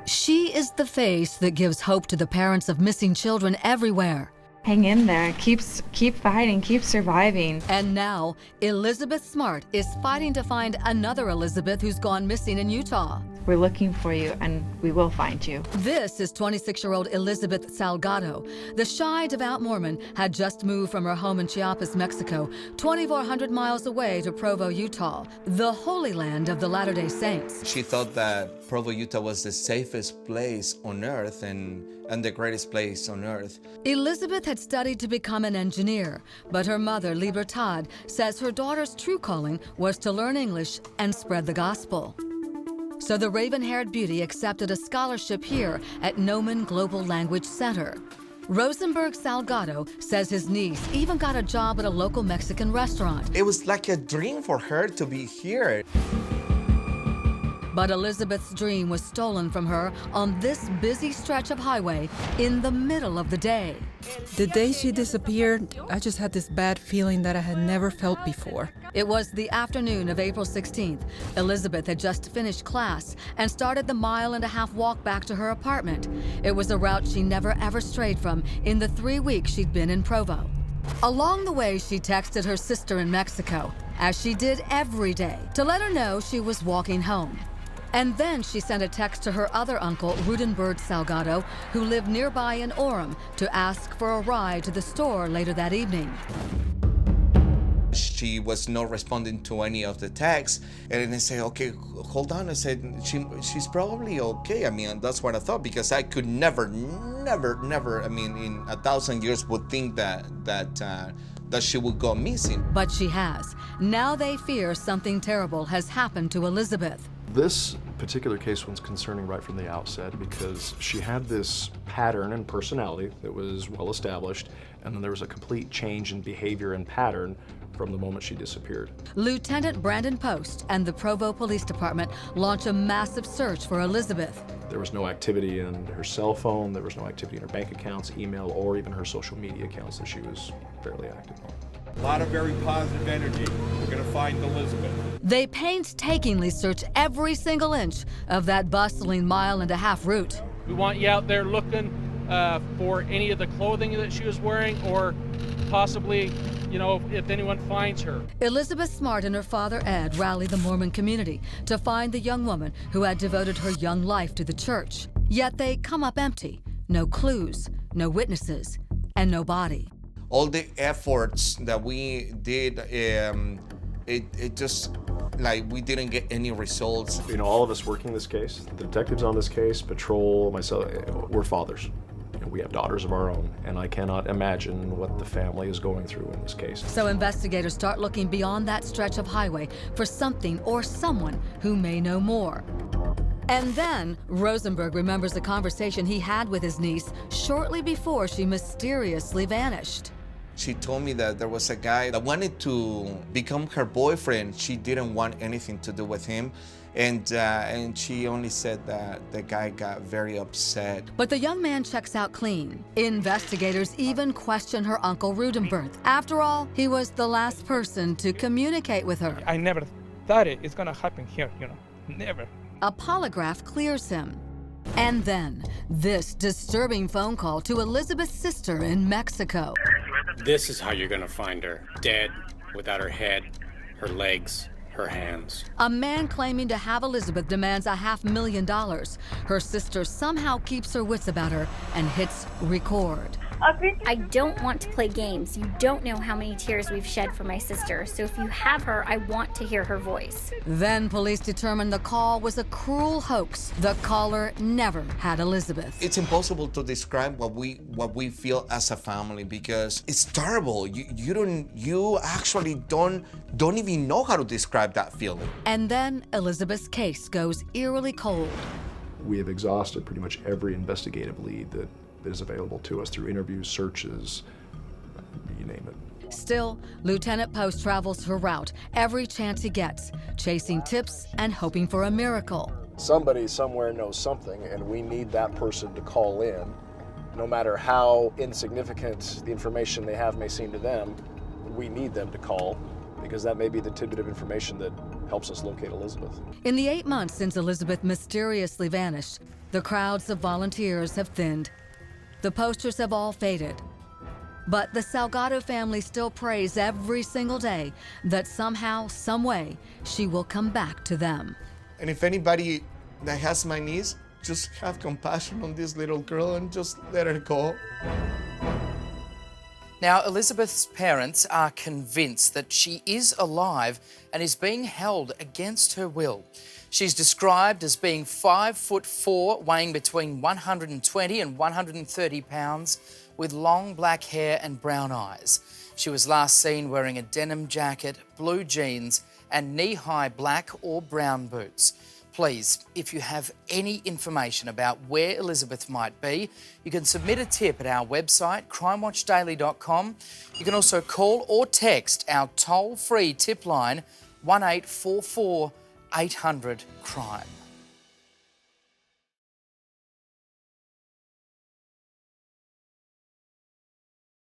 She is the face that gives hope to the parents of missing children everywhere. Hang in there, keep fighting, keep surviving. And now, Elizabeth Smart is fighting to find another Elizabeth who's gone missing in Utah. We're looking for you, and we will find you. This is 26-year-old Elizabeth Salgado. The shy, devout Mormon had just moved from her home in Chiapas, Mexico, 2,400 miles away to Provo, Utah, the holy land of the Latter-day Saints. She thought that Provo, Utah was the safest place on earth and the greatest place on earth. Elizabeth had studied to become an engineer, but her mother, Libertad, says her daughter's true calling was to learn English and spread the gospel. So the raven-haired beauty accepted a scholarship here at Nomen Global Language Center. Rosenberg Salgado says his niece even got a job at a local Mexican restaurant. It was like a dream for her to be here. But Elizabeth's dream was stolen from her on this busy stretch of highway in the middle of the day. The day she disappeared, I just had this bad feeling that I had never felt before. It was the afternoon of April 16th. Elizabeth had just finished class and started the mile-and-a-half walk back to her apartment. It was a route she never ever strayed from in the 3 weeks she'd been in Provo. Along the way, she texted her sister in Mexico, as she did every day, to let her know she was walking home. And then she sent a text to her other uncle, Rudenberg Salgado, who lived nearby in Orem, to ask for a ride to the store later that evening. She was not responding to any of the texts, and then I said, okay, hold on. I said, she's probably okay. I mean, that's what I thought, because I could never, I mean, in 1,000 years would think that she would go missing. But she has. Now they fear something terrible has happened to Elizabeth. This particular case was concerning right from the outset because she had this pattern and personality that was well established, and then there was a complete change in behavior and pattern from the moment she disappeared. Lieutenant Brandon Post and the Provo Police Department launch a massive search for Elizabeth. There was no activity in her cell phone, there was no activity in her bank accounts, email, or even her social media accounts that she was fairly active on. A lot of very positive energy. We're going to find Elizabeth. They painstakingly search every single inch of that bustling mile-and-a-half route. We want you out there looking for any of the clothing that she was wearing, or possibly, if anyone finds her. Elizabeth Smart and her father Ed rally the Mormon community to find the young woman who had devoted her young life to the church. Yet they come up empty. No clues, no witnesses, and no body. All the efforts that we did, it just, like, we didn't get any results. All of us working this case, the detectives on this case, patrol, myself, we're fathers. We have daughters of our own, and I cannot imagine what the family is going through in this case. So investigators start looking beyond that stretch of highway for something or someone who may know more. And then Rosenberg remembers a conversation he had with his niece shortly before she mysteriously vanished. She told me that there was a guy that wanted to become her boyfriend. She didn't want anything to do with him. And she only said that the guy got very upset. But the young man checks out clean. Investigators even question her uncle Rudenberg. After all, he was the last person to communicate with her. I never thought it's going to happen here, never. A polygraph clears him. And then, this disturbing phone call to Elizabeth's sister in Mexico. This is how you're gonna find her. Dead, without her head, her legs, her hands. A man claiming to have Elizabeth demands $500,000. Her sister somehow keeps her wits about her and hits record. I don't want to play games. You don't know how many tears we've shed for my sister, so if you have her, I want to hear her voice. Then police determined the call was a cruel hoax. The caller never had Elizabeth. It's impossible to describe what we feel as a family, because it's terrible. You actually don't even know how to describe that feeling. And then Elizabeth's case goes eerily cold. We have exhausted pretty much every investigative lead that is available to us through interviews, searches, you name it. Still, Lieutenant Post travels her route every chance he gets, chasing tips and hoping for a miracle. Somebody somewhere knows something, and we need that person to call in. No matter how insignificant the information they have may seem to them, we need them to call, because that may be the tidbit of information that helps us locate Elizabeth. In the 8 months since Elizabeth mysteriously vanished, The crowds of volunteers have thinned. The posters have all faded. But the Salgado family still prays every single day that somehow, some way, she will come back to them. And if anybody that has my niece, just have compassion on this little girl and just let her go. Now, Elizabeth's parents are convinced that she is alive and is being held against her will. She's described as being 5'4", weighing between 120 and 130 pounds, with long black hair and brown eyes. She was last seen wearing a denim jacket, blue jeans, and knee-high black or brown boots. Please, if you have any information about where Elizabeth might be, you can submit a tip at our website, crimewatchdaily.com. You can also call or text our toll-free tip line, 1844 800 CRIME.